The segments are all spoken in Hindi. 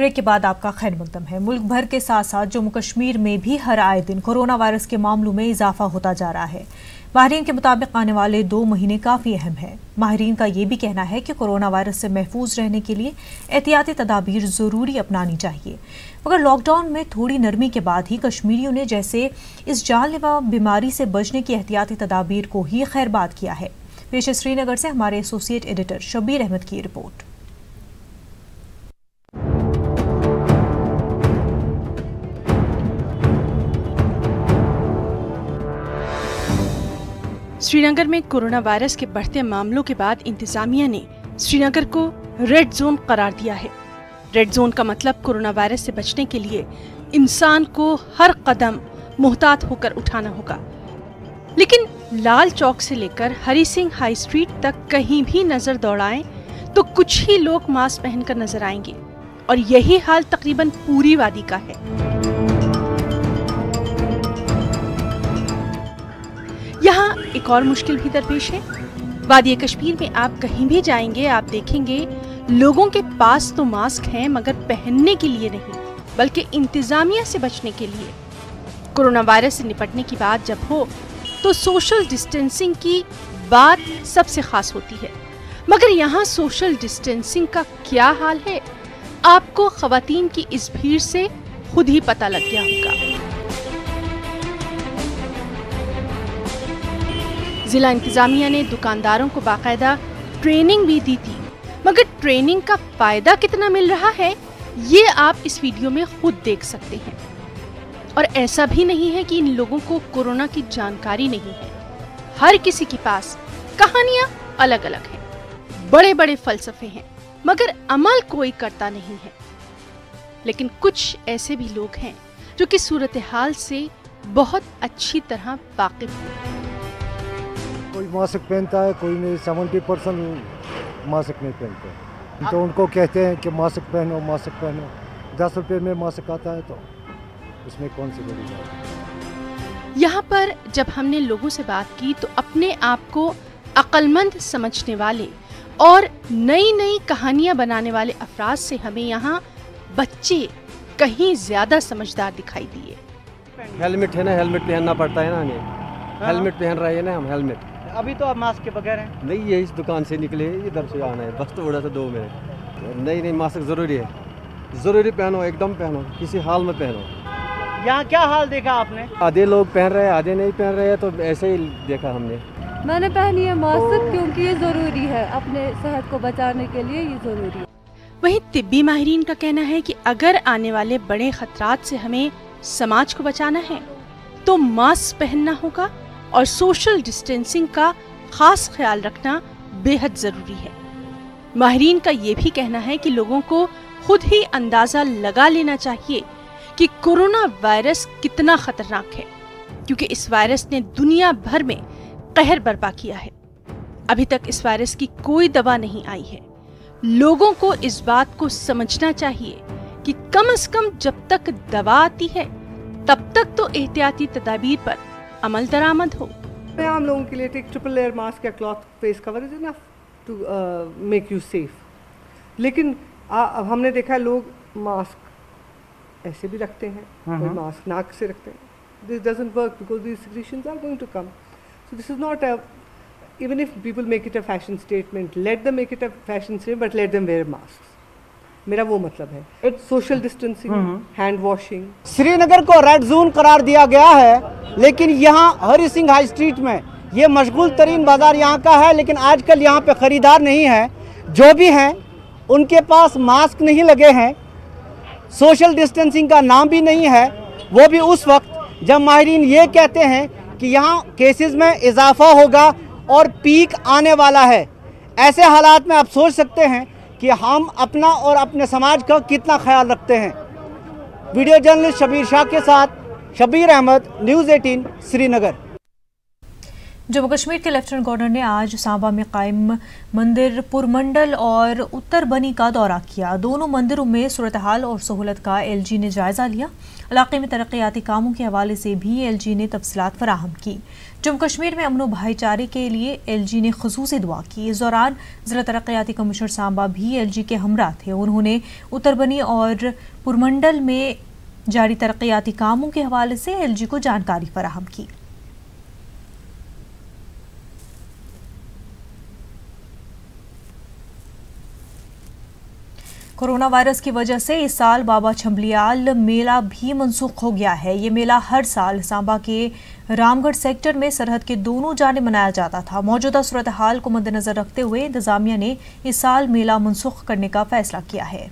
ब्रेक के बाद आपका खैर मकदम है। मुल्क भर के साथ साथ जम्मू कश्मीर में भी हर आए दिन कोरोना वायरस के मामलों में इजाफा होता जा रहा है। माहिरीन के मुताबिक आने वाले 2 महीने काफ़ी अहम है। माहिरीन का ये भी कहना है कि कोरोना वायरस से महफूज रहने के लिए एहतियाती तदाबीर ज़रूरी अपनानी चाहिए। मगर लॉकडाउन में थोड़ी नरमी के बाद ही कश्मीरियों ने जैसे इस जानलेवा बीमारी से बचने की एहतियाती तदाबीर को ही खैरबाद किया है। पेश श्रीनगर से हमारे एसोसिएट एडिटर शबीर अहमद की रिपोर्ट। श्रीनगर में कोरोना वायरस के बढ़ते मामलों के बाद इंतजामिया ने श्रीनगर को रेड जोन करार दिया है। रेड जोन का मतलब कोरोना वायरस से बचने के लिए इंसान को हर कदम मुहतात होकर उठाना होगा। लेकिन लाल चौक से लेकर हरी सिंह हाई स्ट्रीट तक कहीं भी नजर दौड़ाएं तो कुछ ही लोग मास्क पहनकर नजर आएंगे और यही हाल तकरीबन पूरी वादी का है। यहाँ एक और मुश्किल भी दरपेश है। वादी कश्मीर में आप कहीं भी जाएंगे आप देखेंगे लोगों के पास तो मास्क हैं मगर पहनने के लिए नहीं, बल्कि इंतजामिया से बचने के लिए। कोरोना वायरस से निपटने की बात जब हो तो सोशल डिस्टेंसिंग की बात सबसे खास होती है, मगर यहाँ सोशल डिस्टेंसिंग का क्या हाल है आपको खवातीन की इस भीड़ से खुद ही पता लग गया होगा। जिला इंतजामिया ने दुकानदारों को बाकायदा ट्रेनिंग भी दी थी, मगर ट्रेनिंग का फायदा कितना मिल रहा है ये आप इस वीडियो में खुद देख सकते हैं। और ऐसा भी नहीं है कि इन लोगों को कोरोना की जानकारी नहीं है। हर किसी के पास कहानियां अलग अलग हैं, बड़े बड़े फलसफे हैं, मगर अमल कोई करता नहीं है। लेकिन कुछ ऐसे भी लोग हैं जो कि सूरत हाल से बहुत अच्छी तरह वाकिफ हैं। कोई मास्क पहनता है, कोई नहीं। 70% मास्क नहीं पहनते, तो उनको कहते हैं कि मास्क पहनो, मास्क पहनो। 10 रुपये में मास्क आता है तो उसमें कौन सी बड़ी बात है। यहाँ पर जब हमने लोगों से बात की तो अपने आप को अक्लमंद समझने वाले और नई नई कहानियां बनाने वाले अफराद से हमें यहाँ बच्चे कहीं ज्यादा समझदार दिखाई दिए। हेलमेट है ना, हेलमेट पहनना पड़ता है ना हमें। हेलमेट पहन रहे हैं ना हम, हेलमेट। अभी तो आप मास्क के बगैर हैं? नहीं, ये इस दुकान से निकले, इधर से आना है, बस थोड़ा सा 2 मिनट। नहीं, मास्क ज़रूरी है, ज़रूरी पहनो, एकदम पहनो, किसी हाल में पहनो। यहाँ क्या हाल देखा आपने? आधे लोग पहन रहे हैं, आधे नहीं पहन रहे हैं, तो ऐसे ही देखा हमने। मैंने पहनी है मास्क क्योंकि ये ज़रूरी है, अपने सेहत को बचाने के लिए ये ज़रूरी है। वहीं तिब्बी माहिरीन का कहना है कि अगर आने वाले बड़े खतरात से हमें समाज को बचाना है तो मास्क पहनना होगा और सोशल डिस्टेंसिंग का खास ख्याल रखना बेहद जरूरी है। माहिरीन का ये भी कहना है कि लोगों को खुद ही अंदाजा लगा लेना चाहिए कि कोरोना वायरस कितना खतरनाक है, क्योंकि इस वायरस ने दुनिया भर में कहर बर्पा किया है। अभी तक इस वायरस की कोई दवा नहीं आई है। लोगों को इस बात को समझना चाहिए कि कम से कम जब तक दवा आती है तब तक तो एहतियाती तदाबीर पर अमल दरामद हो। आम लोगों के लिए एक ट्रिपल लेयर मास्क या cloth face cover is enough to make you safe. लेकिन अब हमने देखा लोग मास्क ऐसे भी रखते हैं, कोई मास्क नाक से रखते हैं। This doesn't work because these secretions are going to come. So this is not a, even if people make it a fashion statement, let them make it a fashion statement, but let them wear masks. मेरा वो मतलब है social distancing, hand washing. Srinagar को रेड जोन करार दिया गया है, लेकिन यहाँ हरी सिंह हाई स्ट्रीट में ये मशगूल तरीन बाजार यहाँ का है, लेकिन आजकल यहाँ पे ख़रीदार नहीं है। जो भी हैं उनके पास मास्क नहीं लगे हैं, सोशल डिस्टेंसिंग का नाम भी नहीं है। वो भी उस वक्त जब माहिरीन ये कहते हैं कि यहाँ केसेस में इजाफा होगा और पीक आने वाला है। ऐसे हालात में आप सोच सकते हैं कि हम अपना और अपने समाज का कितना ख्याल रखते हैं। वीडियो जर्नलिस्ट शबीर शाह के साथ शबीर अहमद, न्यूज़ 18 श्रीनगर। जम्मू कश्मीर के लेफ्टिनेंट गवर्नर ने आज सांबा में कायम मंदिर पुरमंडल और उत्तर बनी का दौरा किया। दोनों मंदिरों में सूरत हाल और सहूलत का एलजी ने जायजा लिया। इलाके में तरक्याती कामों के हवाले से भी एलजी ने तफसीलात फराहम की। जम्मू कश्मीर में अमन भाईचारे के लिए LG ने खुसूसी दुआ की। इस दौरान जिला तरक्याती कमिश्नर सांबा भी LG के हमरा थे। उन्होंने उत्तरबनी और पुरमंडल में जारी तरक्याती कामों के हवाले से LG को जानकारी फराहम की। कोरोना वायरस की वजह से इस साल बाबा छंबलियाल मेला भी मनसूख हो गया है। ये मेला हर साल सांबा के रामगढ़ सेक्टर में सरहद के दोनों जाने मनाया जाता था। मौजूदा सूरत हाल को मद्देनजर रखते हुए इंतजामिया ने इस साल मेला मनसूख करने का फैसला किया है।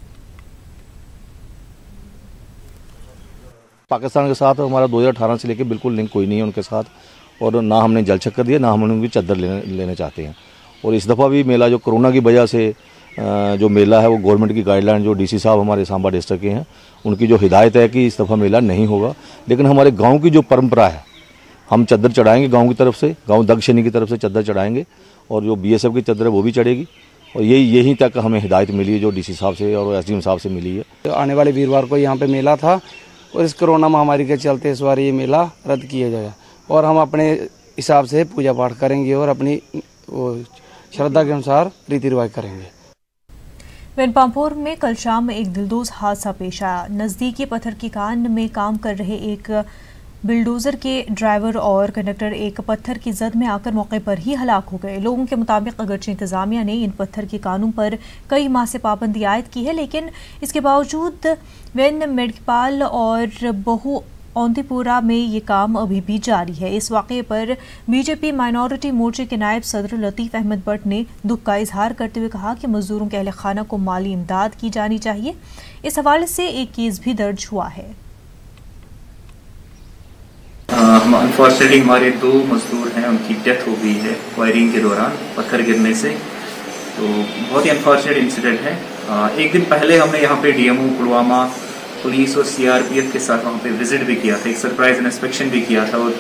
पाकिस्तान के साथ हमारा 2018 से लेकर बिल्कुल लिंक कोई नहीं है उनके साथ, और ना हमने जल चक्कर दिया, ना हम उनकी चद्दर लेने चाहते हैं। और इस दफ़ा भी मेला जो कोरोना की वजह से जो मेला है वो गवर्नमेंट की गाइडलाइन, जो DC साहब हमारे सांबा डिस्ट्रिक्ट के हैं, उनकी जो हिदायत है कि इस दफ़ा मेला नहीं होगा। लेकिन हमारे गांव की जो परंपरा है, हम चद्दर चढ़ाएंगे गांव की तरफ से, गांव दक्षिणी की तरफ से चद्दर चढ़ाएंगे, और जो BSF की चद्दर है वो भी चढ़ेगी। और यही तक हमें हिदायत मिली है जो DC साहब से और SDM साहब से मिली है। आने वाले वीरवार को यहाँ पे मेला था, और इस कोरोना महामारी के चलते इस बार ये मेला रद्द किया जाएगा, और हम अपने हिसाब से पूजा पाठ करेंगे और अपनी श्रद्धा के अनुसार रीति रिवाज करेंगे। वेनपामपुर में कल शाम एक दिलदोज हादसा पेश आया। नजदीकी पत्थर की कान में काम कर रहे एक बिल्डोजर के ड्राइवर और कंडक्टर एक पत्थर की जद में आकर मौके पर ही हलाक हो गए। लोगों के मुताबिक अगरचे इंतजामिया ने इन पत्थर की कानों पर कई माह से पाबंदी आयद की है, लेकिन इसके बावजूद वेन मेडपाल और बहु औंतीपुरा में ये काम अभी भी जारी है। इस वाक़े पर BJP माइनॉरिटी मोर्चे के नायब सदर लतीफ़ अहमद भट्ट ने दुख का इजहार करते हुए कहा कि मजदूरों के अहले खाना को माली इमदाद की जानी चाहिए। इस हवाले से एक केस भी दर्ज हुआ है। अनफॉर्चुनेटली हमारे 2 मजदूर हैं, उनकी डेथ हो गई है वायरिंग के दौरान पत्थर गिरने से। तो बहुत ही अनफॉर्चुनेट इंसिडेंट है। एक दिन पहले हमने यहाँ पे DMO पुलवामा, पुलिस और CRPF के साथ वहाँ पे विजिट भी किया था, एक सरप्राइज इंस्पेक्शन भी किया था, और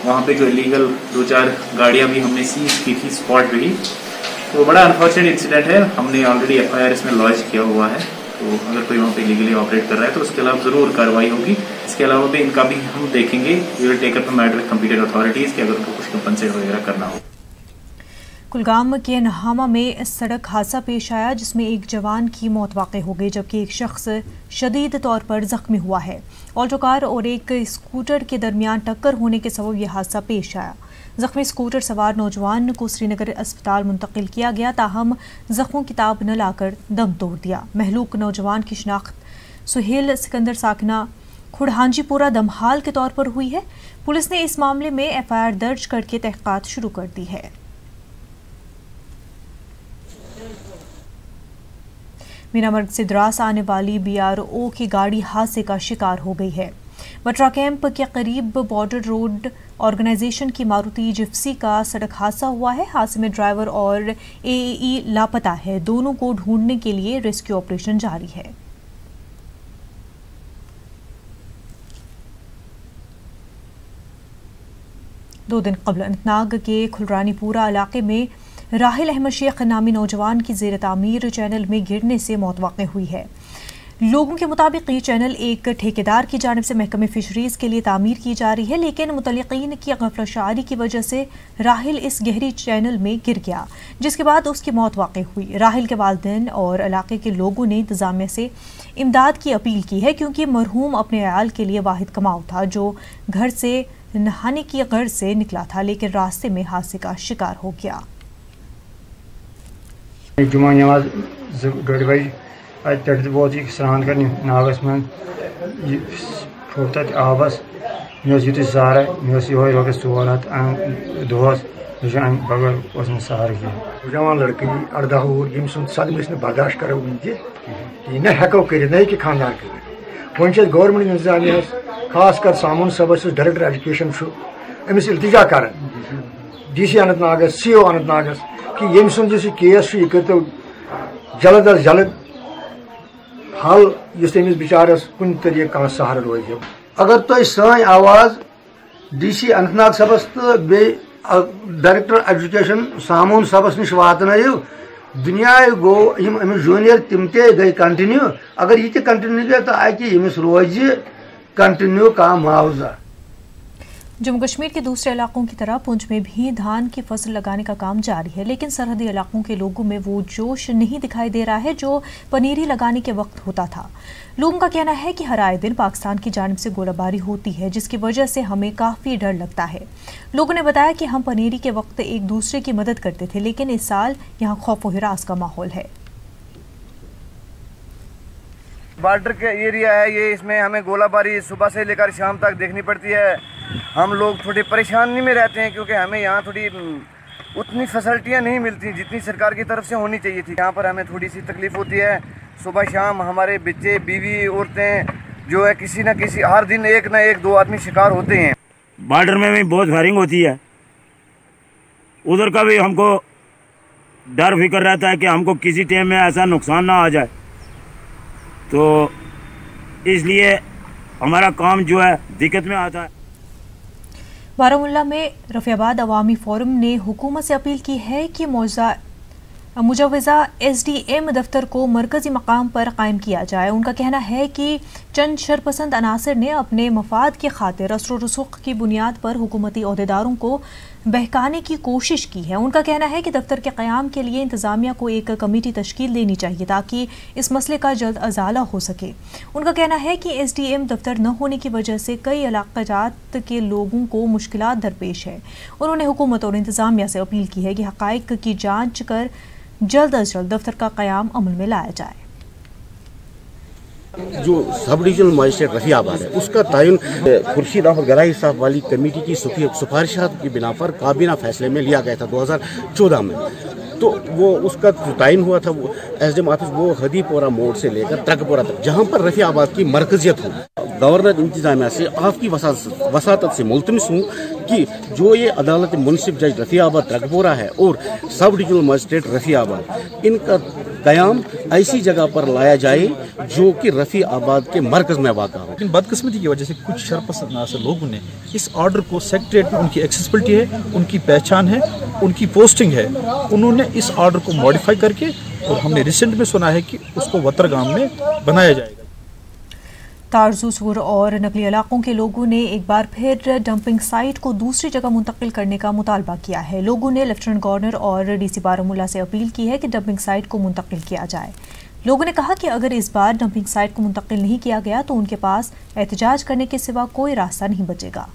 वहाँ पे जो इलीगल 2-4 गाड़ियाँ भी हमने सीज की थी स्पॉट पे ही। तो बड़ा अनफॉर्चुनेट इंसिडेंट है। हमने ऑलरेडी FIR इसमें लॉन्च किया हुआ है। तो अगर कोई वहाँ पे इलीगली ऑपरेट कर रहा है तो उसके अलावा ज़रूर कार्रवाई होगी। इसके अलावा भी इनका भी हम देखेंगे, we will take up matter with competent authorities कि अगर उनको कुछ कंपनसेट वगैरह करना हो। कुलगाम के नहामा में सड़क हादसा पेश आया जिसमें एक जवान की मौत वाक़ई हो गई, जबकि एक शख्स शदीद तौर पर जख्मी हुआ है। ऑल्टो कार और एक स्कूटर के दरमियान टक्कर होने के सबब यह हादसा पेश आया। जख्मी स्कूटर सवार नौजवान को श्रीनगर अस्पताल मुंतकिल किया गया, ताहम जख्मों की ताब न लाकर दम तोड़ दिया। महलूक नौजवान की शनाख्त सुहेल सिकंदर साकना खुड़हांजीपुरा दमहाल के तौर पर हुई है। पुलिस ने इस मामले में FIR दर्ज करके तहकीकात शुरू कर दी है। मीनामर्ग से द्रास आने वाली BRO की गाड़ी हादसे का शिकार हो गई है। बटरा कैंप के करीब बॉर्डर रोड ऑर्गेनाइजेशन की मारुति जिप्सी का सड़क हादसा हुआ है। हादसे में ड्राइवर और AE लापता है। दोनों को ढूंढने के लिए रेस्क्यू ऑपरेशन जारी है। दो दिन कबल अनंतनाग के खुलरानीपुरा इलाके में राहिल अहमद शेख नामी नौजवान की जेर तामीर चैनल में गिरने से मौत वाक़ई हुई है। लोगों के मुताबिक ये चैनल एक ठेकेदार की जानिब से महकमे फिशरीज़ के लिए तामीर की जा रही है, लेकिन मुतल्लिकीन की गफलतशारी की वजह से राहिल इस गहरी चैनल में गिर गया, जिसके बाद उसकी मौत वाक़ई हुई। राहिल के वालिदैन और इलाके के लोगों ने इंतजामिया से इमदाद की अपील की है, क्योंकि मरहूम अपने अयाल के लिए वाहिद कमाऊ था जो घर से नहाने की गर्ज से निकला था, लेकिन रास्ते में हादसे का शिकार हो गया। जुमा नमाज 2 बजे तट वोत स्नान कर नागस में फोट तक आबस मे युत सार मे ये रोकस 400 दोस बगैर सार कह जवान लड़के 18 वोर यम सदम बर्दाश्त करो यह न हेको कर न कि खानदार कर वन गवर्नमेंट इंतजामिया खास कर सामून सबस डायरेक्टर एजुकेशन अमिस इल्तिजा कर DC अनंतनागस CO अनंतनागस कि यम सुन केस यह कर जल्द अज जल्द हल तमिस बिचारस कुन तरीके कह सहारा रोज। अगर तुम सान आवाज DC अनंतनाग सबस तो बे डायरेक्टर एजुकेशन सामून सबस नश वातनयु दुनिया गो अमिस जूनियर तिम ते गई कंटिन्यू। अगर यह कंटिन्यू गया तो अत यमिस रोज कंटिन्यू कह मुआवजा। जम्मू कश्मीर के दूसरे इलाकों की तरह पुंछ में भी धान की फसल लगाने का काम जारी है, लेकिन सरहदी इलाकों के लोगों में वो जोश नहीं दिखाई दे रहा है जो पनीरी लगाने के वक्त होता था। लोगों का कहना है कि हर आए दिन पाकिस्तान की जानिब से गोलाबारी होती है, जिसकी वजह से हमें काफ़ी डर लगता है। लोगों ने बताया कि हम पनीरी के वक्त एक दूसरे की मदद करते थे, लेकिन इस साल यहाँ खौफ व हिरास का माहौल है। बॉर्डर के एरिया है ये, इसमें हमें गोलाबारी सुबह से लेकर शाम तक देखनी पड़ती है। हम लोग थोड़ी परेशानी में रहते हैं क्योंकि हमें यहाँ थोड़ी उतनी फैसिलिटियाँ नहीं मिलती जितनी सरकार की तरफ से होनी चाहिए थी। यहाँ पर हमें थोड़ी सी तकलीफ होती है। सुबह शाम हमारे बच्चे, बीवी, औरतें जो है किसी न किसी हर दिन एक ना एक दो आदमी शिकार होते हैं। बॉर्डर में भी बहुत फायरिंग होती है, उधर का भी हमको डर फिक्र रहता है कि हमको किसी टाइम में ऐसा नुकसान ना आ जाए, तो इसलिए हमारा काम जो है दिक्कत में आता है। बारामुल्ला में रफियाबाद अवामी फोरम ने हुकूमत से अपील की है कि मुजवजा SDM दफ्तर को मरकजी मकाम पर कायम किया जाए। उनका कहना है कि चंद शरपसंद अनासर ने अपने मफाद की खातिर असर व रसूख की बुनियाद पर हुकूमती ओहदेदारों को बहकाने की कोशिश की है। उनका कहना है कि दफ्तर के क़याम के लिए इंतज़ामिया को एक कमेटी तश्कील देनी चाहिए ताकि इस मसले का जल्द अजाला हो सके। उनका कहना है कि SDM दफ्तर न होने की वजह से कई इलाक़ात के लोगों को मुश्किलात दरपेश है। उन्होंने हुकूमत और इंतज़ामिया से अपील की है कि हक़ाइक़ की जाँच कर जल्द अज जल्द दफ्तर का क़याम अमल में लाया जाए। जो सब डिविजनल मजिस्ट्रेट रफियाबाद है उसका तयन खुर्शीद अहमद गराई साहब वाली कमेटी की सिफारिशात की बिना पर काबीना फैसले में लिया गया था 2014 में। तो वो उसका तयन हुआ था वो SDM ऑफिस वो हदीपोरा मोड़ से लेकर ट्रकपोरा तक जहाँ पर रफियाबाद की मरकजियत हो। गवर्नर इंतजामिया से आपकी वसातत से मुल्तमिस हूँ कि जो ये अदालत मुंसिफ जज रफियाबाद ट्रकपोरा है और सब डिविजनल मजिस्ट्रेट रफियाबाद, इनका क़याम ऐसी जगह पर लाया जाए जो कि रफियाबाद के मरकज में वाक़ा हो। लेकिन बदकिस्मती की वजह से कुछ शरपसंद लोगों ने इस ऑर्डर को सेक्रेटरीट में, उनकी एक्सेसिबिलिटी है, उनकी पहचान है, उनकी पोस्टिंग है, उन्होंने इस ऑर्डर को मॉडिफाई करके, और हमने रिसेंट में सुना है कि उसको वतरगाम में बनाया जाएगा। तारजू सूर और नकली इलाकों के लोगों ने एक बार फिर डंपिंग साइट को दूसरी जगह मुंतकिल करने का मुतालबा किया है। लोगों ने लेफ्टिनेंट गवर्नर और DC बारामुल्ला से अपील की है कि डंपिंग साइट को मुंतकिल किया जाए। लोगों ने कहा कि अगर इस बार डंपिंग साइट को मुंतकिल नहीं किया गया तो उनके पास एहतजाज करने के सिवा कोई रास्ता नहीं बचेगा।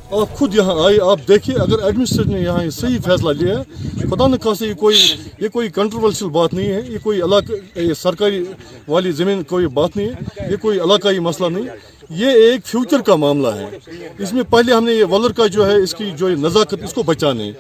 आप खुद यहाँ आए, आप देखिए, अगर एडमिनिस्ट्रेशन ने यहाँ सही फैसला लिया है, खुदा न खासे ये कोई कंट्रोवर्शियल बात नहीं है, ये कोई ये सरकारी वाली ज़मीन कोई बात नहीं है, ये कोई इलाकाई मसला नहीं, ये एक फ्यूचर का मामला है। इसमें पहले हमने ये वलर का जो है इसकी जो नज़ाकत इसको बचाने,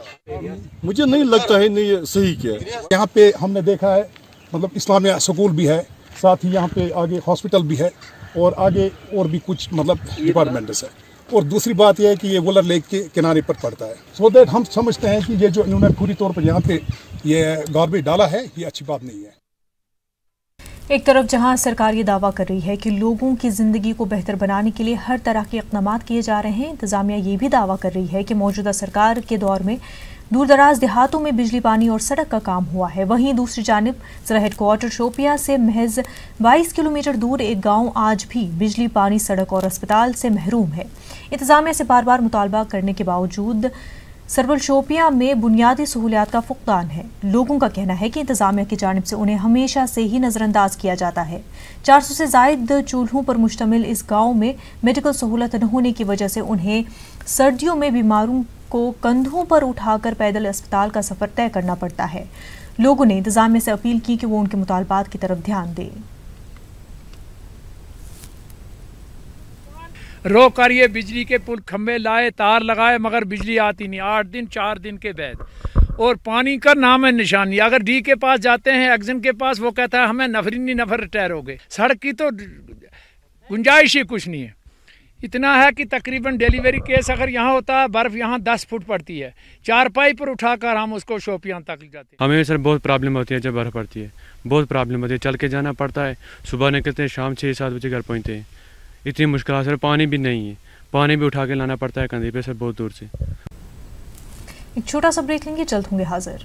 मुझे नहीं लगता है नहीं सही किया। यहाँ पे हमने देखा है मतलब इस्लामिया स्कूल भी है, साथ ही यहाँ पे आगे हॉस्पिटल भी है और आगे और भी कुछ मतलब डिपार्टमेंट्स है। और दूसरी बात यह है कि ये वुलर लेक के किनारे पर पड़ता है, सो दैट हम समझते हैं कि ये जो इन्होंने पूरी तौर पर यहाँ पे ये गार्बेज डाला है ये अच्छी बात नहीं है। एक तरफ जहां सरकार ये दावा कर रही है कि लोगों की जिंदगी को बेहतर बनाने के लिए हर तरह के इक़दाम किए जा रहे हैं, इंतजामिया ये भी दावा कर रही है कि मौजूदा सरकार के दौर में दूर दराज देहातों में बिजली, पानी और सड़क का काम हुआ है। वहीं दूसरी जानिब जिला हेडक्वार्टर शोपियां से महज 22 किलोमीटर दूर एक गांव आज भी बिजली, पानी, सड़क और अस्पताल से महरूम है। इंतजामिया से बार बार मुतालबा करने के बावजूद सरबल शोपियां में बुनियादी सहूलियात का फुकदान है। लोगों का कहना है कि इंतजामिया की जानिब से उन्हें हमेशा से ही नज़रअंदाज किया जाता है। 400 से ज़ायद चूल्हों पर मुश्तमिल इस गांव में मेडिकल सहूलत न होने की वजह से उन्हें सर्दियों में बीमारों को कंधों पर उठाकर पैदल अस्पताल का सफ़र तय करना पड़ता है। लोगों ने इंतजामिया से अपील की कि वो उनके मुतालबात की तरफ ध्यान दें। रो कर ये बिजली के पुल खंबे लाए, तार लगाए, मगर बिजली आती नहीं। 8 दिन 4 दिन के बाद। और पानी का नाम है निशानी। अगर डी के पास जाते हैं, एक्जन के पास, वो कहता है हमें नफर रिटायर हो गए। सड़क की तो गुंजाइश ही कुछ नहीं है। इतना है कि तकरीबन डिलीवरी केस अगर यहाँ होता है, बर्फ़ यहाँ 10 फुट पड़ती है, 4 पाइप पर उठाकर हम उसको शोपियां तक ले जाते हैं। हमें सर बहुत प्रॉब्लम होती है जब बर्फ़ पड़ती है, बहुत प्रॉब्लम होती है। चल के जाना पड़ता है, सुबह निकलते हैं, शाम 6-7 बजे घर पहुँचते हैं। इतनी मुश्किल सर, पानी भी नहीं है, पानी भी उठा के लाना पड़ता है कंधे पे सर, बहुत दूर से। एक छोटा सा ब्रेक लेंगे, जल्द होंगे हाजिर।